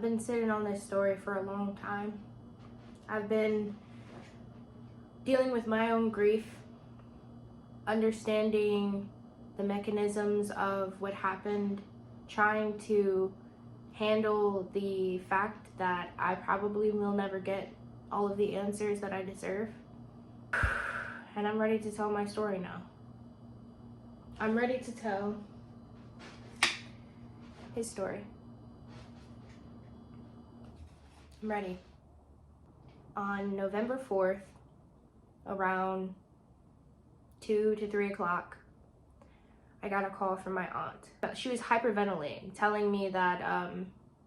I've been sitting on this story for a long time. I've been dealing with my own grief, understanding the mechanisms of what happened, trying to handle the fact that I probably will never get all of the answers that I deserve. And I'm ready to tell my story now. I'm ready to tell his story. I'm ready. On November 4th, around 2 to 3 o'clock, I got a call from my aunt. She was hyperventilating, telling me that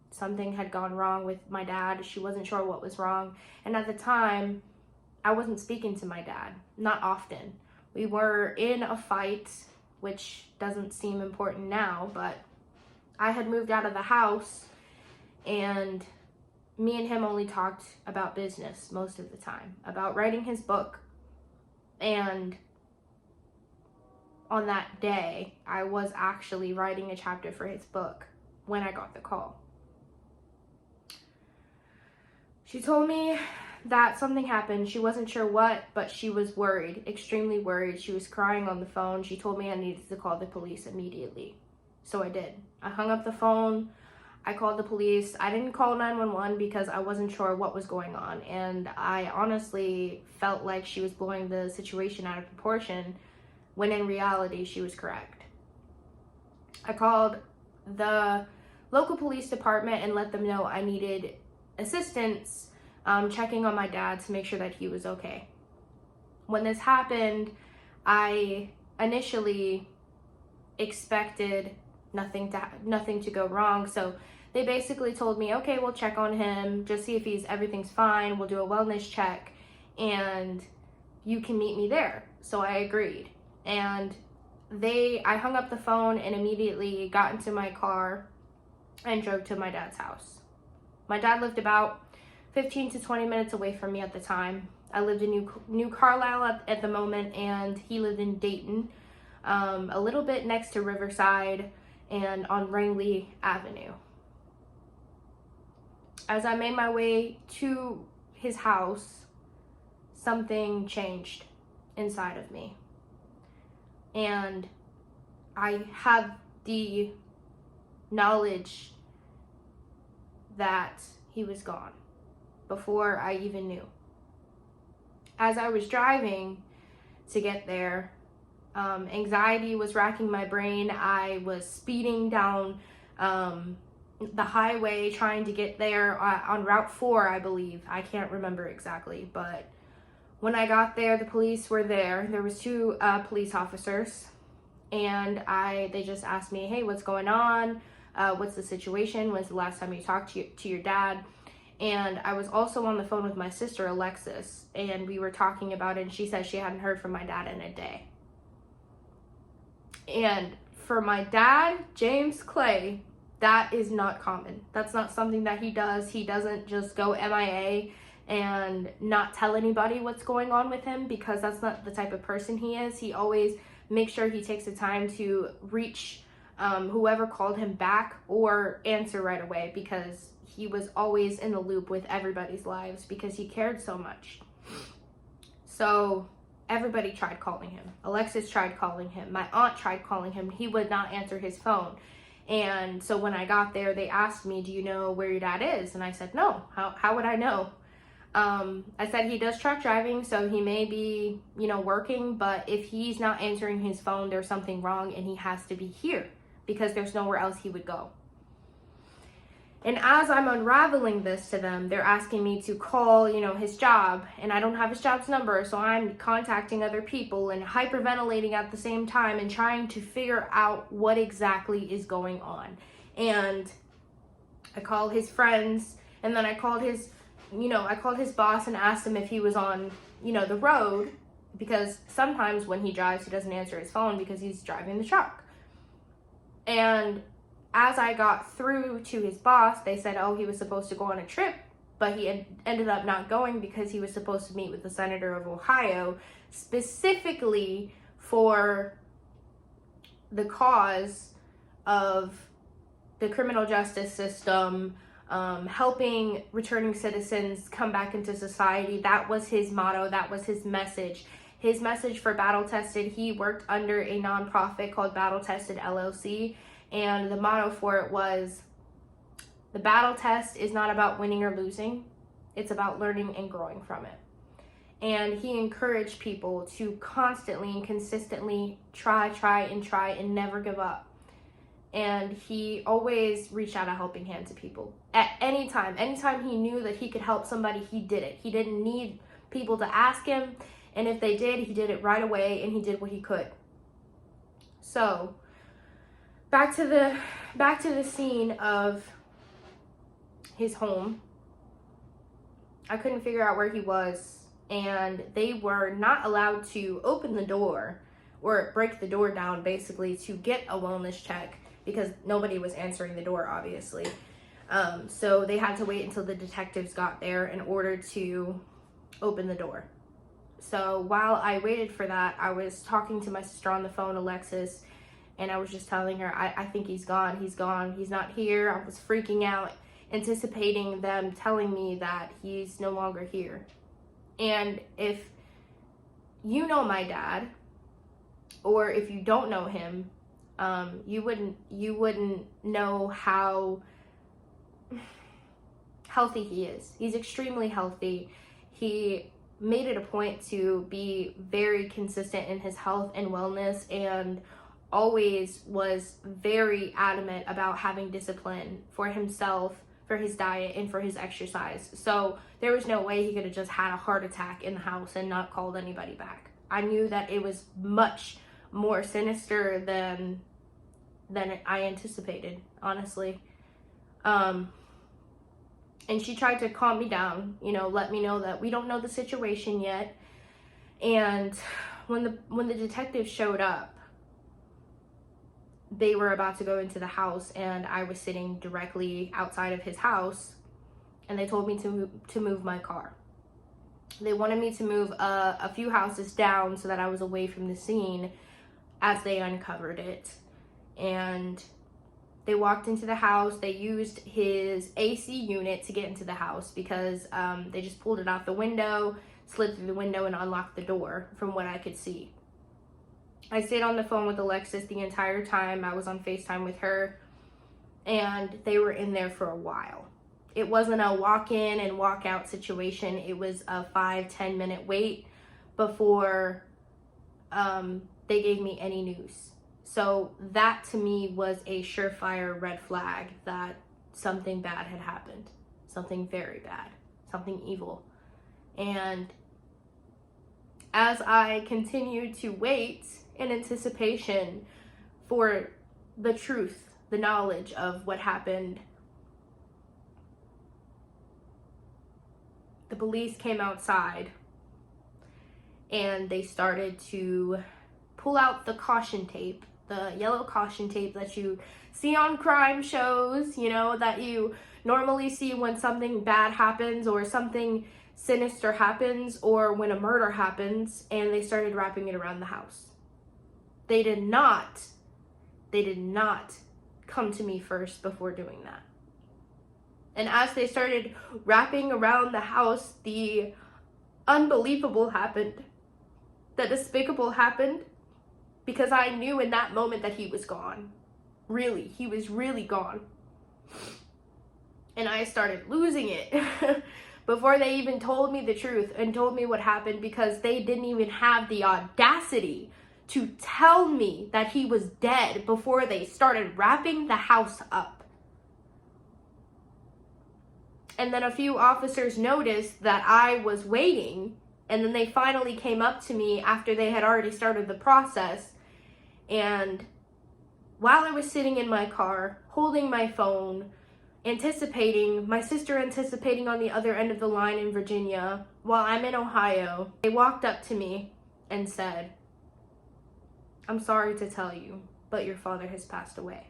something had gone wrong with my dad. She wasn't sure what was wrong. And at the time, I wasn't speaking to my dad, not often. We were in a fight, which doesn't seem important now, but I had moved out of the house, and me and him only talked about business most of the time, about writing his book. And on that day, I was actually writing a chapter for his book when I got the call. She told me that something happened. She wasn't sure what, but she was worried, extremely worried. She was crying on the phone. She told me I needed to call the police immediately. So I did. I hung up the phone. I called the police. I didn't call 911 because I wasn't sure what was going on. And I honestly felt like she was blowing the situation out of proportion, when in reality, she was correct. I called the local police department and let them know I needed assistance checking on my dad to make sure that he was okay. When this happened, I initially expected nothing to go wrong. So they basically told me, okay, we'll check on him, just see if everything's fine. We'll do a wellness check and you can meet me there. So I agreed. And I hung up the phone and immediately got into my car and drove to my dad's house. My dad lived about 15 to 20 minutes away from me at the time. I lived in New Carlisle at the moment, and he lived in Dayton, a little bit next to Riverside and on Rangeley Avenue. As I made my way to his house, something changed inside of me. And I had the knowledge that he was gone before I even knew. As I was driving to get there, anxiety was racking my brain. I was speeding down the highway trying to get there on Route 4, I believe. I can't remember exactly, but when I got there, the police were there. There was 2 police officers, and they just asked me, hey, what's going on? What's the situation? When's the last time you talked to your dad? And I was also on the phone with my sister, Alexis, and we were talking about it, and she said she hadn't heard from my dad in a day. And for my dad, James Clay, that is not common. That's not something that he does. He doesn't just go MIA and not tell anybody what's going on with him, because that's not the type of person he is. He always makes sure he takes the time to reach whoever called him back or answer right away, because he was always in the loop with everybody's lives because he cared so much. So everybody tried calling him. Alexis tried calling him. My aunt tried calling him. He would not answer his phone. And so when I got there, they asked me, do you know where your dad is? And I said, no. How would I know? I said he does truck driving, so he may be, working, but if he's not answering his phone, there's something wrong and he has to be here because there's nowhere else he would go. And as I'm unraveling this to them, they're asking me to call, his job, and I don't have his job's number, so I'm contacting other people and hyperventilating at the same time and trying to figure out what exactly is going on. And I called his friends, and then I called his boss and asked him if he was on, the road, because sometimes when he drives, he doesn't answer his phone because he's driving the truck. And as I got through to his boss, they said, oh, he was supposed to go on a trip, but he ended up not going because he was supposed to meet with the senator of Ohio, specifically for the cause of the criminal justice system, helping returning citizens come back into society. That was his motto. That was his message. His message for Battle Tested, he worked under a nonprofit called Battle Tested LLC, and the motto for it was, the battle test is not about winning or losing, it's about learning and growing from it. And he encouraged people to constantly and consistently try and never give up. And he always reached out a helping hand to people. At any time he knew that he could help somebody, he did it. He didn't need people to ask him. And if they did, he did it right away, and he did what he could. So, back to the scene of his home. I couldn't figure out where he was, and they were not allowed to open the door or break the door down, basically, to get a wellness check, because nobody was answering the door, obviously. So they had to wait until the detectives got there in order to open the door. So while I waited for that, I was talking to my sister on the phone, Alexis, and I was just telling her, I think he's gone, he's not here. I was freaking out, anticipating them telling me that he's no longer here. And if you know my dad, or if you don't know him, you wouldn't know how healthy he is. He's extremely healthy. He made it a point to be very consistent in his health and wellness, and always was very adamant about having discipline for himself, for his diet, and for his exercise. So there was no way he could have just had a heart attack in the house and not called anybody back. I knew that it was much more sinister than I anticipated, honestly. And she tried to calm me down, let me know that we don't know the situation yet. And when the detectives showed up, they were about to go into the house, and I was sitting directly outside of his house, and they told me to move my car. They wanted me to move a few houses down so that I was away from the scene as they uncovered it. And they walked into the house. They used his AC unit to get into the house, because they just pulled it out the window, slid through the window, and unlocked the door from what I could see. I stayed on the phone with Alexis the entire time. I was on FaceTime with her, and they were in there for a while. It wasn't a walk-in and walk-out situation. It was a 5-10 minute wait before they gave me any news. So that to me was a surefire red flag that something bad had happened. Something very bad. Something evil. And as I continued to wait in anticipation for the truth, the knowledge of what happened, the police came outside and they started to pull out the caution tape, the yellow caution tape that you see on crime shows, that you normally see when something bad happens or something sinister happens or when a murder happens, and they started wrapping it around the house. They did not come to me first before doing that. And as they started wrapping around the house, the unbelievable happened. The despicable happened, because I knew in that moment that he was gone. Really, he was really gone. And I started losing it before they even told me the truth and told me what happened, because they didn't even have the audacity to tell me that he was dead before they started wrapping the house up. And then a few officers noticed that I was waiting, and then they finally came up to me after they had already started the process. And while I was sitting in my car, holding my phone, my sister anticipating on the other end of the line in Virginia, while I'm in Ohio, they walked up to me and said, "I'm sorry to tell you, but your father has passed away."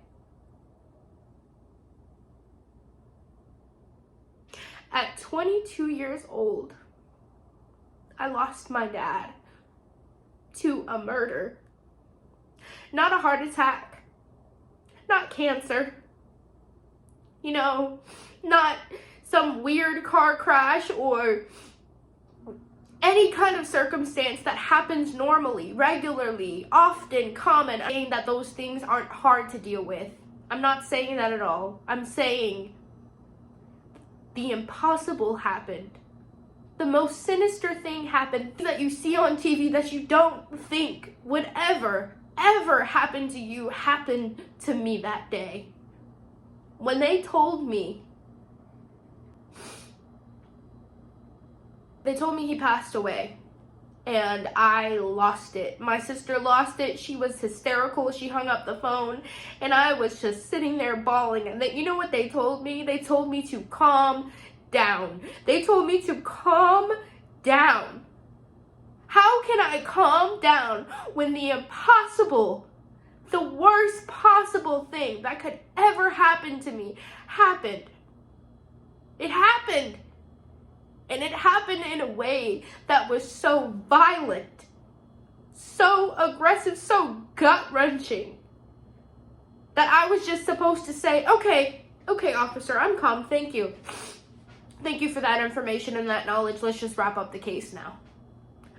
At 22 years old, I lost my dad to a murder. Not a heart attack, not cancer, You know, not some weird car crash or any kind of circumstance that happens normally, regularly, often, common. I'm saying that those things aren't hard to deal with. I'm not saying that at all. I'm saying the impossible happened. The most sinister thing happened that you see on TV that you don't think would ever happen to you happened to me that day. When they told me he passed away, and I lost it. My sister lost it. She was hysterical. She hung up the phone, and I was just sitting there bawling. And you know what they told me? They told me to calm down. They told me to calm down. How can I calm down when the impossible, the worst possible thing that could ever happen to me happened? It happened. And it happened in a way that was so violent, so aggressive, so gut-wrenching, that I was just supposed to say, okay, officer, I'm calm, thank you. Thank you for that information and that knowledge. Let's just wrap up the case now.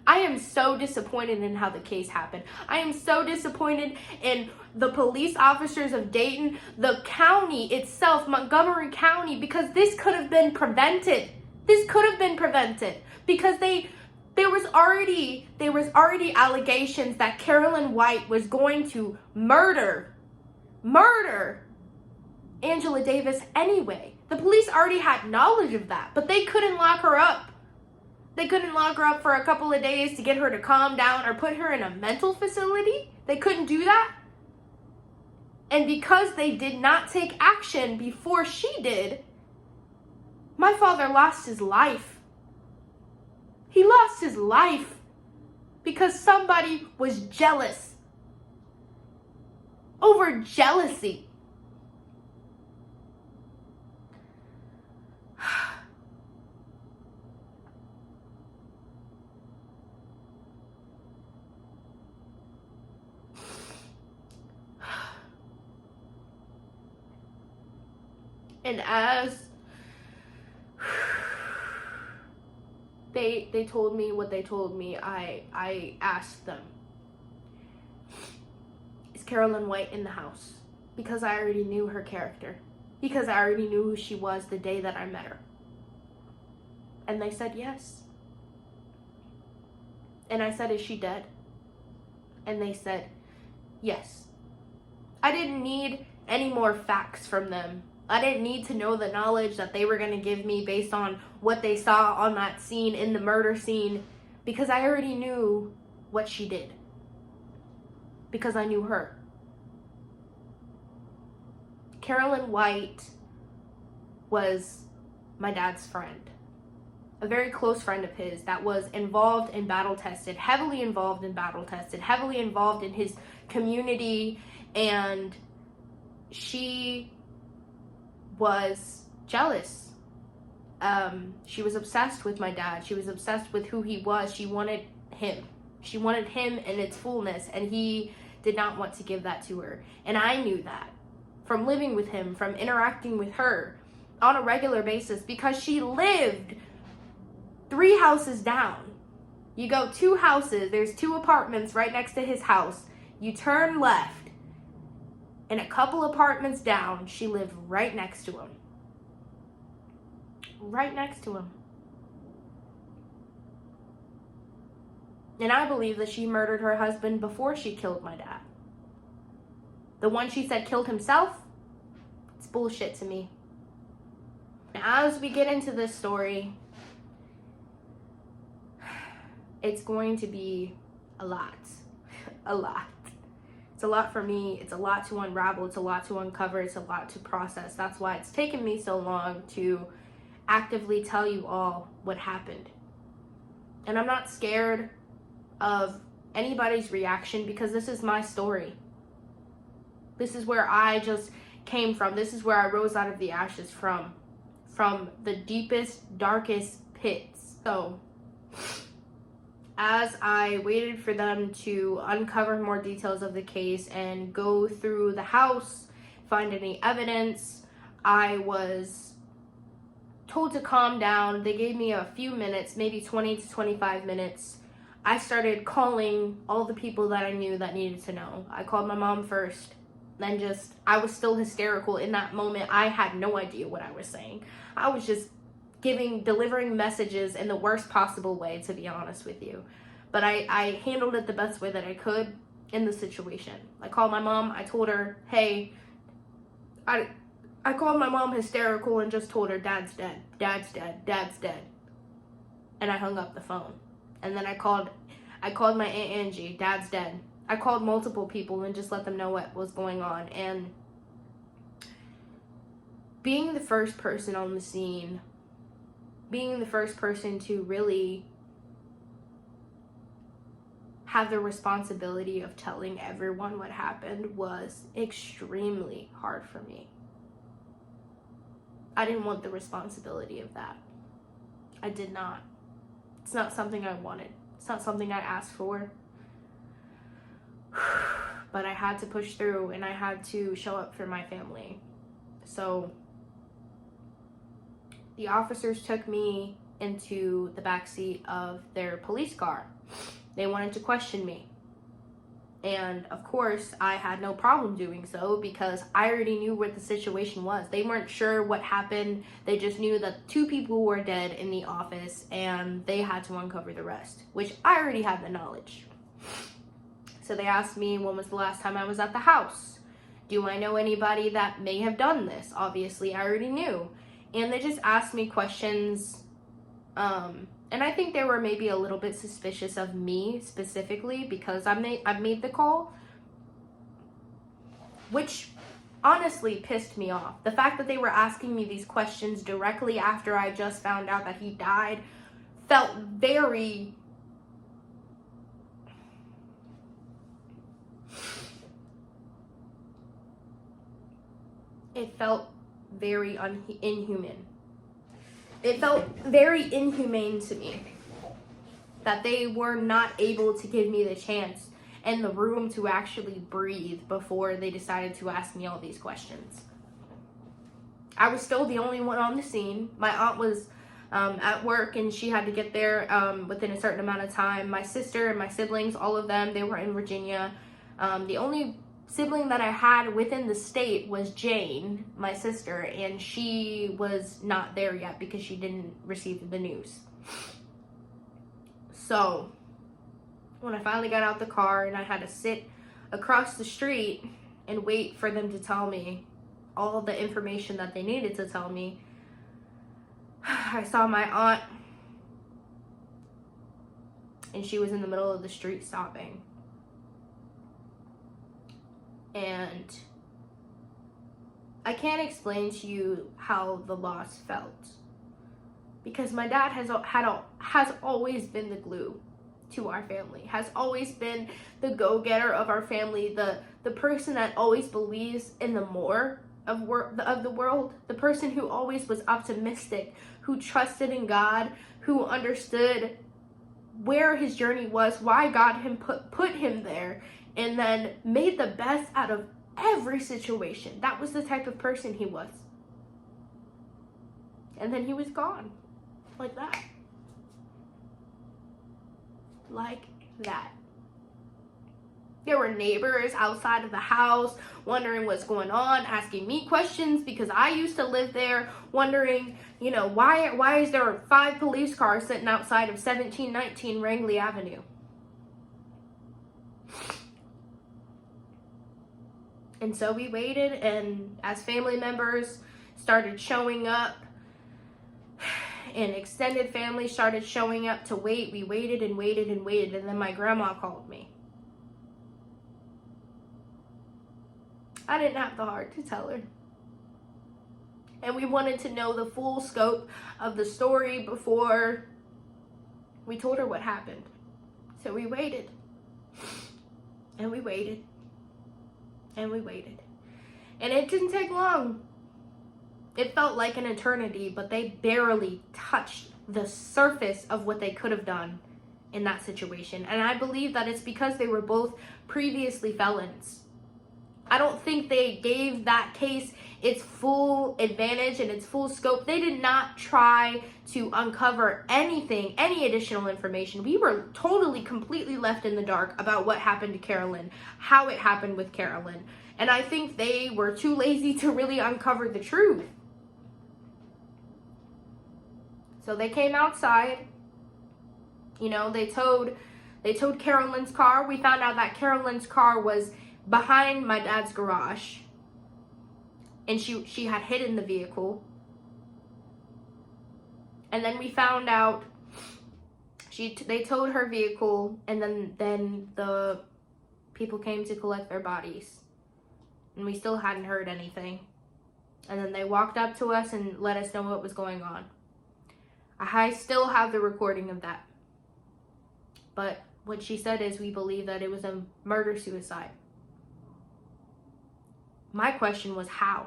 I am so disappointed in how the case happened. I am so disappointed in the police officers of Dayton, the county itself, Montgomery County, because this could have been prevented. This could have been prevented because there was already allegations that Carolyn White was going to murder Angela Davis anyway. The police already had knowledge of that, but they couldn't lock her up. They couldn't lock her up for a couple of days to get her to calm down or put her in a mental facility. They couldn't do that. And because they did not take action before she did, my father lost his life. He lost his life because somebody was jealous. Over jealousy. And as they told me what they told me, I asked them, is Carolyn White in the house? Because I already knew her character. Because I already knew who she was the day that I met her. And they said yes. And I said, is she dead? And they said, yes. I didn't need any more facts from them. I didn't need to know the knowledge that they were going to give me based on what they saw on that scene, in the murder scene, because I already knew what she did. Because I knew her. Carolyn White was my dad's friend. A very close friend of his that was involved in battle tested, heavily involved in his community, and she was jealous. She was obsessed with my dad. She was obsessed with who he was. She wanted him. She wanted him in its fullness, and he did not want to give that to her. And I knew that from living with him, from interacting with her on a regular basis, because she lived 3 houses down. You go 2 houses, there's 2 apartments right next to his house. You turn left, and a couple apartments down, she lived right next to him. Right next to him. And I believe that she murdered her husband before she killed my dad. The one she said killed himself, it's bullshit to me. As we get into this story, it's going to be a lot. A lot. It's a lot for me. It's a lot to unravel. It's a lot to uncover. It's a lot to process. That's why it's taken me so long to actively tell you all what happened. And I'm not scared of anybody's reaction because this is my story. This is where I just came from. This is where I rose out of the ashes from the deepest, darkest pits. So as I waited for them to uncover more details of the case and go through the house, find any evidence, I was told to calm down. They gave me a few minutes, maybe 20 to 25 minutes. I started calling all the people that I knew that needed to know. I called my mom first. Then I was still hysterical in that moment. I had no idea what I was saying. I was just delivering messages in the worst possible way, to be honest with you. But I handled it the best way that I could in the situation. I called my mom. I told her, hey, I called my mom hysterical and just told her, Dad's dead. Dad's dead. Dad's dead. And I hung up the phone. And then I called my Aunt Angie. Dad's dead. I called multiple people and just let them know what was going on. And being the first person on the scene, being the first person to really have the responsibility of telling everyone what happened was extremely hard for me. I didn't want the responsibility of that. I did not. It's not something I wanted. It's not something I asked for. But I had to push through, and I had to show up for my family. So the officers took me into the backseat of their police car. They wanted to question me. And of course, I had no problem doing so because I already knew what the situation was. They weren't sure what happened. They just knew that 2 people were dead in the office and they had to uncover the rest, which I already had the knowledge. So they asked me, when was the last time I was at the house? Do I know anybody that may have done this? Obviously, I already knew. And they just asked me questions. And I think they were maybe a little bit suspicious of me specifically because I made the call, which honestly pissed me off. The fact that they were asking me these questions directly after I just found out that he died felt very... It felt very inhuman. It felt very inhumane to me that they were not able to give me the chance and the room to actually breathe before they decided to ask me all these questions. I was still the only one on the scene. My aunt was at work and she had to get there within a certain amount of time. My sister and my siblings, all of them, they were in Virginia. The only sibling that I had within the state was Jane, my sister, and she was not there yet because she didn't receive the news. So when I finally got out the car and I had to sit across the street and wait for them to tell me all the information that they needed to tell me, I saw my aunt and she was in the middle of the street sobbing. And I can't explain to you how the loss felt, because my dad has always been the glue to our family, has always been the go-getter of our family, the person that always believes in the more of the world, the person who always was optimistic, who trusted in God, who understood where his journey was, why God put him there, and then made the best out of every situation. That was the type of person he was. And then he was gone. Like that. Like that. There were neighbors outside of the house wondering what's going on, asking me questions because I used to live there, wondering, why is there 5 police cars sitting outside of 1719 Rangley Avenue? And so we waited, and as family members started showing up and extended family started showing up to wait, we waited and waited and waited, and then my grandma called me. I didn't have the heart to tell her. And we wanted to know the full scope of the story before we told her what happened. So we waited. And we waited. And we waited. And it didn't take long. It felt like an eternity, but they barely touched the surface of what they could have done in that situation. And I believe that it's because they were both previously felons. I don't think they gave that case its full advantage and its full scope. They did not try to uncover anything, any additional information. We were totally, completely left in the dark about what happened to Carolyn, how it happened with Carolyn. And I think they were too lazy to really uncover the truth. So they came outside. You know, they towed Carolyn's car. We found out that Carolyn's car was behind my dad's garage, and she had hidden the vehicle. And then we found out they towed her vehicle, and then the people came to collect their bodies, and we still hadn't heard anything. And then they walked up to us and let us know what was going on. I still have the recording of that. But what she said is, we believe that it was a murder-suicide. My question was, how?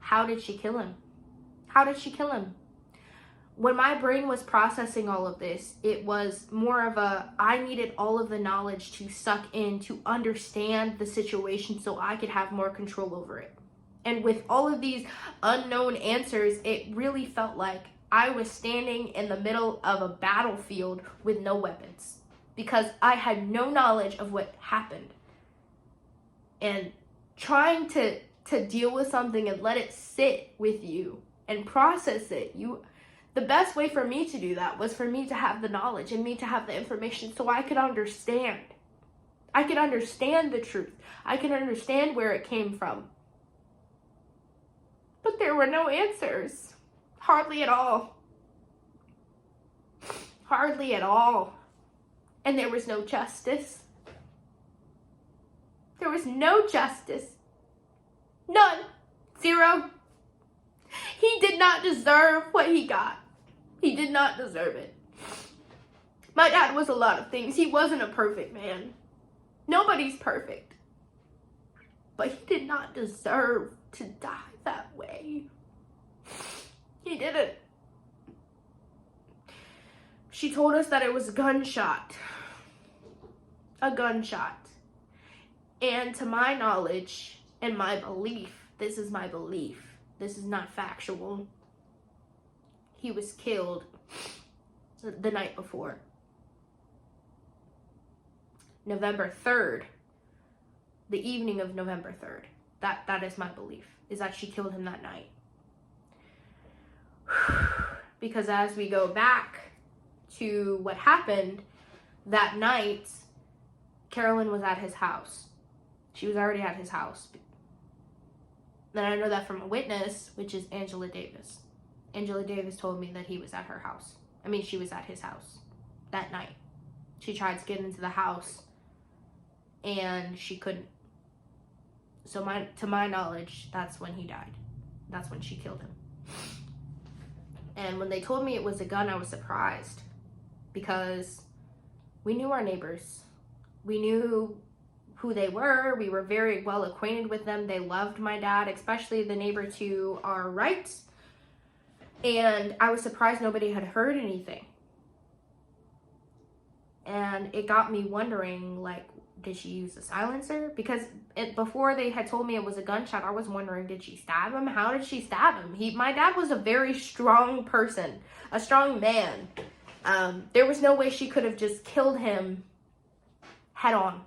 How did she kill him? How did she kill him? When my brain was processing all of this, it was more of I needed all of the knowledge to suck in, to understand the situation so I could have more control over it. And with all of these unknown answers, it really felt like I was standing in the middle of a battlefield with no weapons, because I had no knowledge of what happened. And trying to deal with something and let it sit with you and process it, the best way for me to do that was for me to have the knowledge and me to have the information so I could understand. I could understand the truth. I could understand where it came from. But there were no answers. Hardly at all. Hardly at all. And there was no justice. There was no justice. None. Zero. He did not deserve what he got. He did not deserve it. My dad was a lot of things. He wasn't a perfect man. Nobody's perfect. But he did not deserve to die that way. He didn't. She told us that it was a gunshot. A gunshot. And to my knowledge and my belief, this is my belief, this is not factual, he was killed the night before. November 3rd. The evening of November 3rd. That is my belief, is that she killed him that night. Because as we go back to what happened that night, Carolyn was at his house. She was already at his house. Then I know that from a witness, which is Angela Davis. Angela Davis told me that he was at her house. She was at his house that night. She tried to get into the house and she couldn't. So to my knowledge, that's when he died. That's when she killed him. And when they told me it was a gun, I was surprised, because we knew our neighbors. We knew who they were. We were very well acquainted with them. They loved my dad, especially the neighbor to our right. And I was surprised nobody had heard anything. And it got me wondering, like, did she use a silencer? Because before they had told me it was a gunshot, I was wondering, did she stab him? How did she stab him? My dad was a very strong person, a strong man. There was no way she could have just killed him head on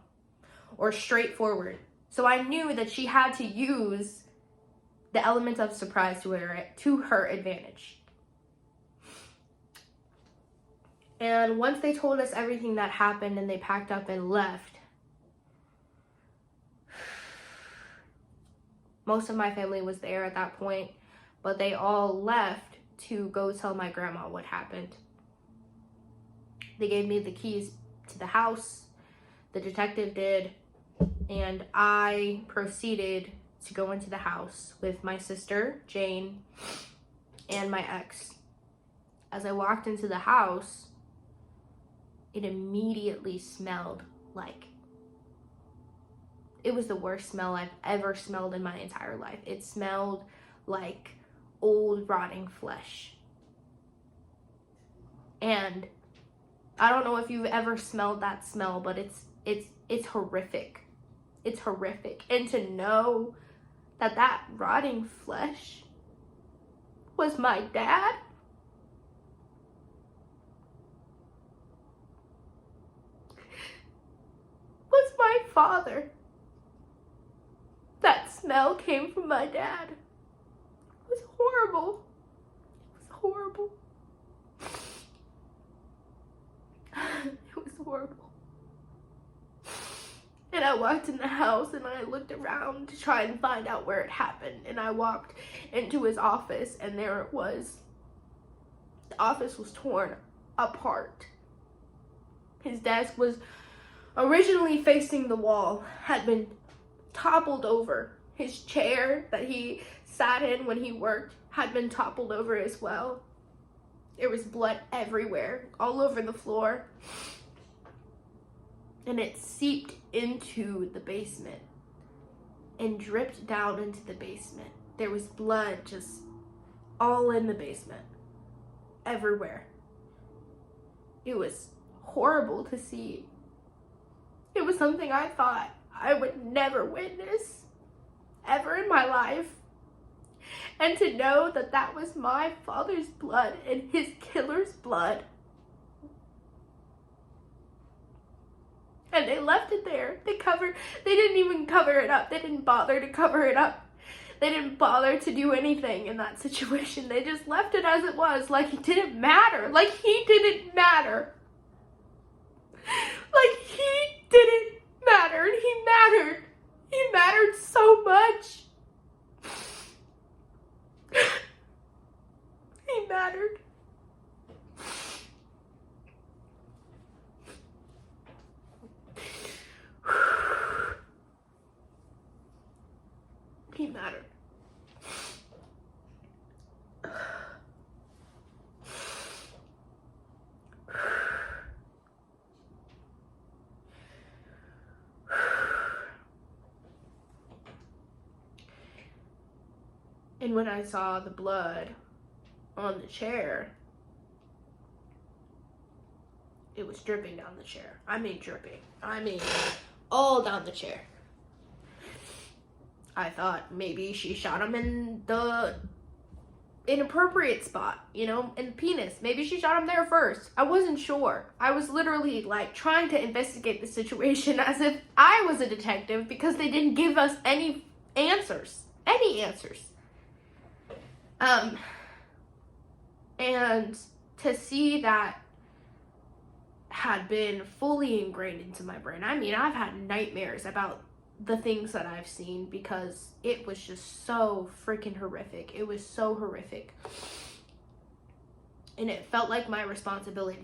or straightforward. So I knew that she had to use the element of surprise to her advantage. And once they told us everything that happened and they packed up and left, most of my family was there at that point, but they all left to go tell my grandma what happened. They gave me the keys to the house, the detective did, and I proceeded to go into the house with my sister, Jane, and my ex. As I walked into the house, it immediately smelled like, it was the worst smell I've ever smelled in my entire life. It smelled like old rotting flesh. And I don't know if you've ever smelled that smell, but it's horrific. It's horrific. And to know that that rotting flesh was my dad, was my father. That smell came from my dad. It was horrible. It was horrible. It was horrible. And I walked in the house and I looked around to try and find out where it happened. And I walked into his office and there it was. The office was torn apart. His desk was originally facing the wall, had been toppled over. His chair that he sat in when he worked had been toppled over as well. There was blood everywhere, all over the floor. And it seeped into the basement and dripped down into the basement. There was blood just all in the basement, everywhere. It was horrible to see. It was something I thought I would never witness ever in my life. And to know that that was my father's blood and his killer's blood. And they left it there. They didn't even cover it up. They didn't bother to cover it up. They didn't bother to do anything in that situation. They just left it as it was, like it didn't matter. Like he didn't matter. Like he didn't matter, and he mattered. He mattered so much. He mattered. He mattered. And when I saw the blood on the chair, it was dripping down the chair. I mean dripping. I mean all down the chair. I thought maybe she shot him in the inappropriate spot, you know, in the penis. Maybe she shot him there first. I wasn't sure. I was literally like trying to investigate the situation as if I was a detective because they didn't give us any answers. Any answers. And to see that had been fully ingrained into my brain. I mean, I've had nightmares about the things that I've seen because it was just so freaking horrific. It was so horrific. And it felt like my responsibility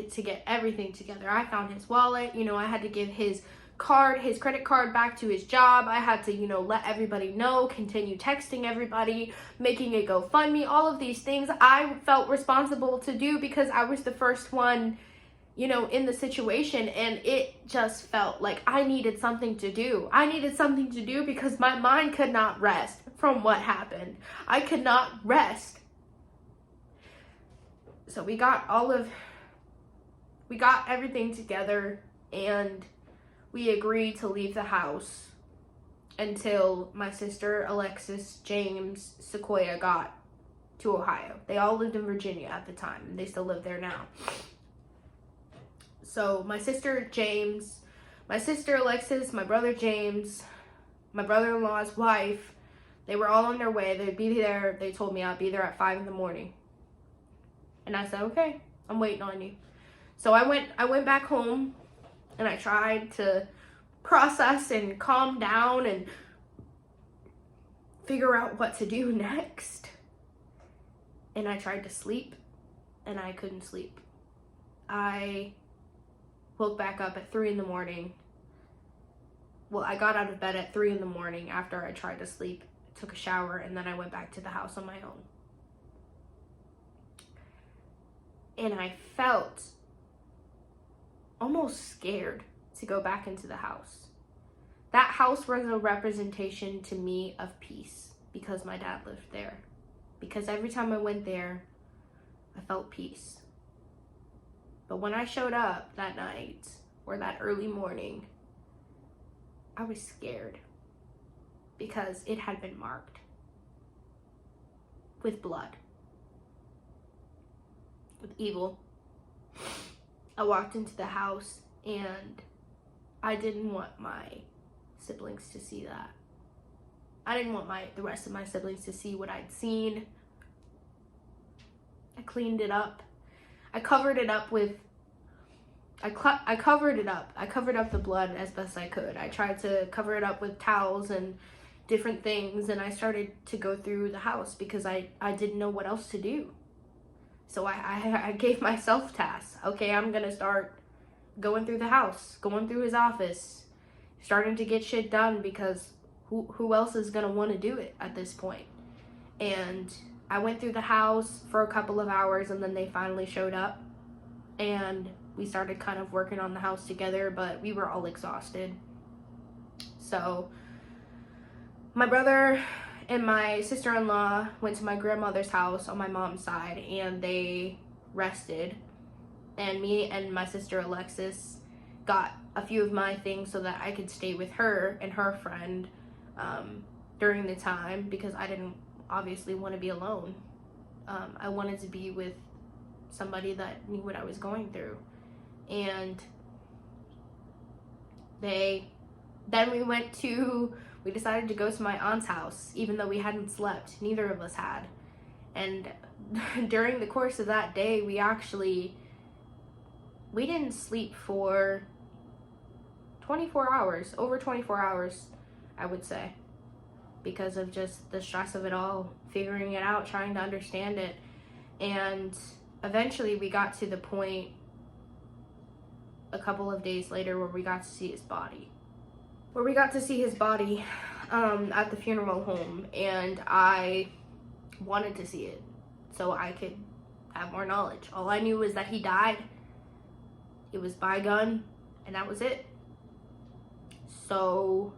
to get everything together. I found his wallet, you know, I had to give his credit card back to his job. I had to, you know, let everybody know, continue texting everybody, making a GoFundMe, all of these things I felt responsible to do because I was the first one, you know, in the situation, and it just felt like I needed something to do. I needed something to do because my mind could not rest from what happened. I could not rest. So we got everything together and we agreed to leave the house until my sister, Alexis, James, Sequoia got to Ohio. They all lived in Virginia at the time, and they still live there now. So my sister, James, my sister, Alexis, my brother, James, my brother-in-law's wife, they were all on their way. They'd be there. They told me I'd be there at 5 a.m. And I said, okay, I'm waiting on you. So I went back home and I tried to process and calm down and figure out what to do next. And I tried to sleep and I couldn't sleep. I woke back up at 3 a.m. Well, I got out of bed at 3 a.m. after I tried to sleep, took a shower, and then I went back to the house on my own. And I felt almost scared to go back into the house. That house was a representation to me of peace because my dad lived there. Because every time I went there, I felt peace. But when I showed up that night or that early morning, I was scared because it had been marked with blood, with evil. I walked into the house and I didn't want my siblings to see that. I didn't want the rest of my siblings to see what I'd seen. I cleaned it up. I covered it up with, I covered it up. I covered up the blood as best I could. I tried to cover it up with towels and different things, and I started to go through the house because I didn't know what else to do. So I gave myself tasks. Okay, I'm gonna start going through the house, going through his office, starting to get shit done, because who else is gonna want to do it at this point? And I went through the house for a couple of hours, and then they finally showed up, and we started kind of working on the house together, but we were all exhausted. So my brother and my sister-in-law went to my grandmother's house on my mom's side, and they rested. And me and my sister Alexis got a few of my things so that I could stay with her and her friend during the time, because I didn't obviously want to be alone. I wanted to be with somebody that knew what I was going through. And then we decided to go to my aunt's house, even though we hadn't slept. Neither of us had. And during the course of that day, we didn't sleep for 24 hours, over 24 hours, I would say, because of just the stress of it all, figuring it out, trying to understand it. And eventually we got to the point a couple of days later where we got to see his body. At the funeral home, and I wanted to see it so I could have more knowledge. All I knew was that he died. It was by gun, and that was it. So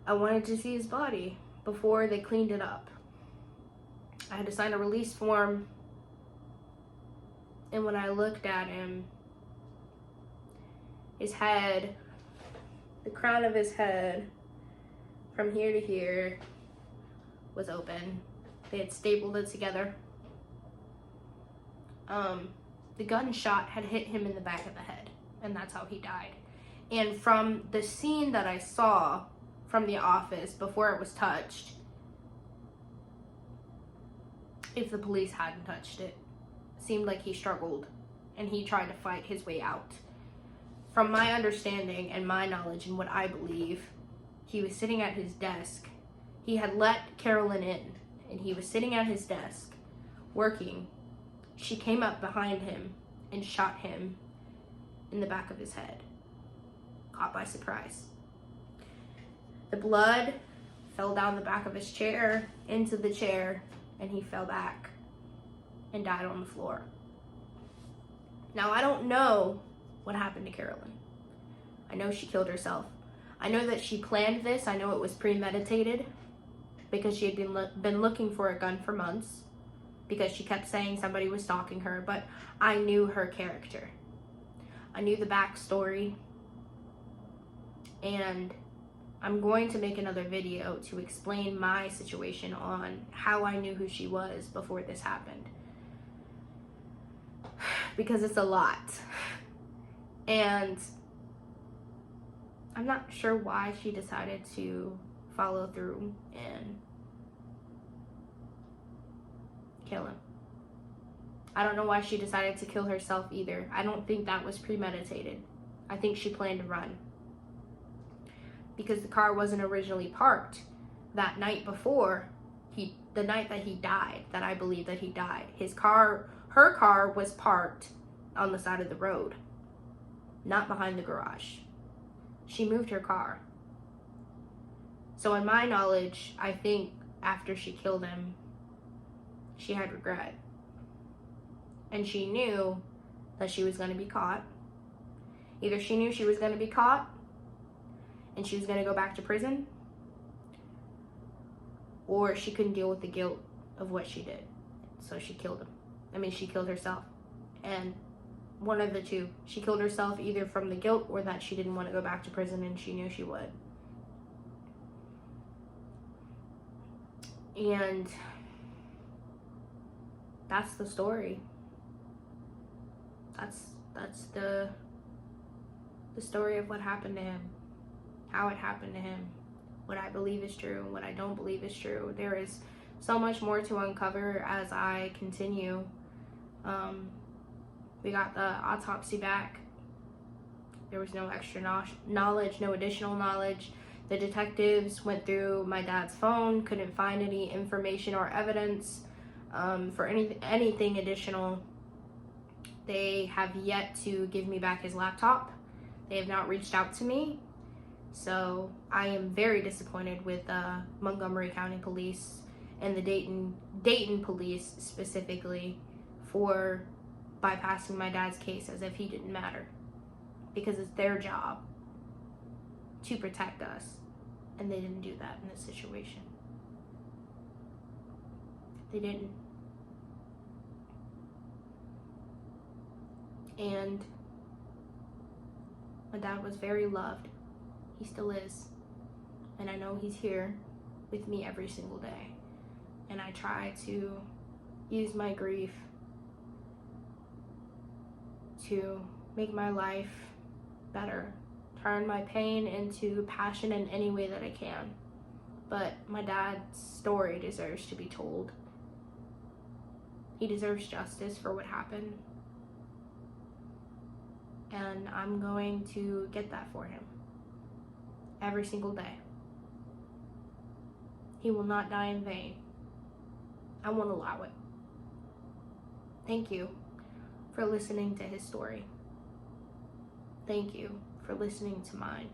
I wanted to see his body before they cleaned it up. I had to sign a release form, and when I looked at him, his head, the crown of his head from here to here was open. They had stapled it together. The gunshot had hit him in the back of the head, and that's how he died. And from the scene that I saw from the office before it was touched, if the police hadn't touched it, seemed like he struggled and he tried to fight his way out. From my understanding and my knowledge and what I believe, he was sitting at his desk. He had let Carolyn in, and he was sitting at his desk working. She came up behind him and shot him in the back of his head, caught by surprise. The blood fell down the back of his chair, into the chair, and he fell back and died on the floor. Now, I don't know what happened to Carolyn. I know she killed herself. I know that she planned this. I know it was premeditated, because she had been looking for a gun for months, because she kept saying somebody was stalking her. But I knew her character. I knew the backstory, and I'm going to make another video to explain my situation on how I knew who she was before this happened, because it's a lot. And I'm not sure why she decided to follow through and kill him. I don't know why she decided to kill herself either. I don't think that was premeditated. I think she planned to run, because the car wasn't originally parked that night before the night that he died, that I believe that he died. Her car was parked on the side of the road, not behind the garage. She moved her car. So in my knowledge, I think after she killed him, she had regret. And she knew that she was going to be caught. Either she knew she was going to be caught and she was going to go back to prison, or she couldn't deal with the guilt of what she did. So she killed him. She killed herself. And one of the two. She killed herself either from the guilt, or that she didn't want to go back to prison and she knew she would. And that's the story. That's the story of what happened to him, how it happened to him, what I believe is true and what I don't believe is true. There is so much more to uncover as I continue. We got the autopsy back. There was no extra knowledge, no additional knowledge. The detectives went through my dad's phone, couldn't find any information or evidence for anything additional. They have yet to give me back his laptop. They have not reached out to me. So I am very disappointed with Montgomery County Police and the Dayton Police specifically for bypassing my dad's case as if he didn't matter, because it's their job to protect us, and they didn't do that in this situation. They didn't. And my dad was very loved. He still is. And I know he's here with me every single day. And I try to use my grief to make my life better. Turn my pain into passion in any way that I can. But my dad's story deserves to be told. He deserves justice for what happened. And I'm going to get that for him every single day. He will not die in vain. I won't allow it. Thank you for listening to his story. Thank you for listening to mine.